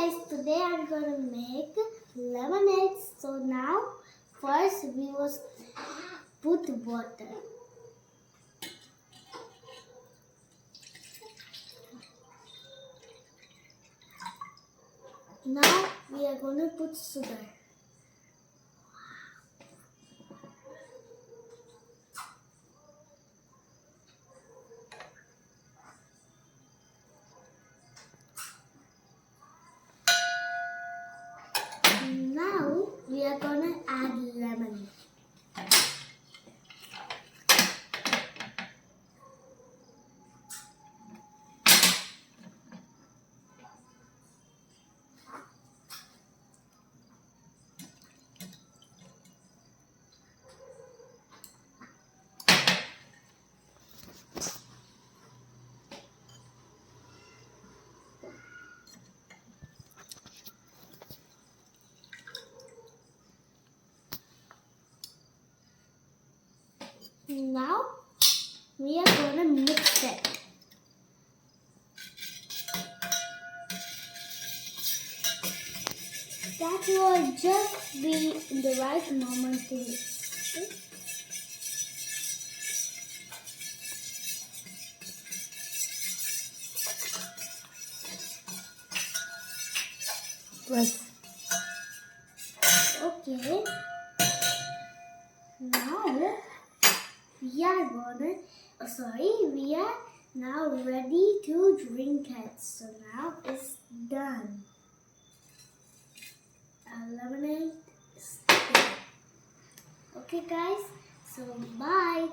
guys, today I'm gonna make lemonade. So now first we must put water. Now we are gonna put sugar. Now we are gonna add lemon. Now we are gonna mix it. That will just be the right moment to mix. Right. Okay. Now we are we are now ready to drink it. So now it's done. Our lemonade is done. Okay guys, so bye.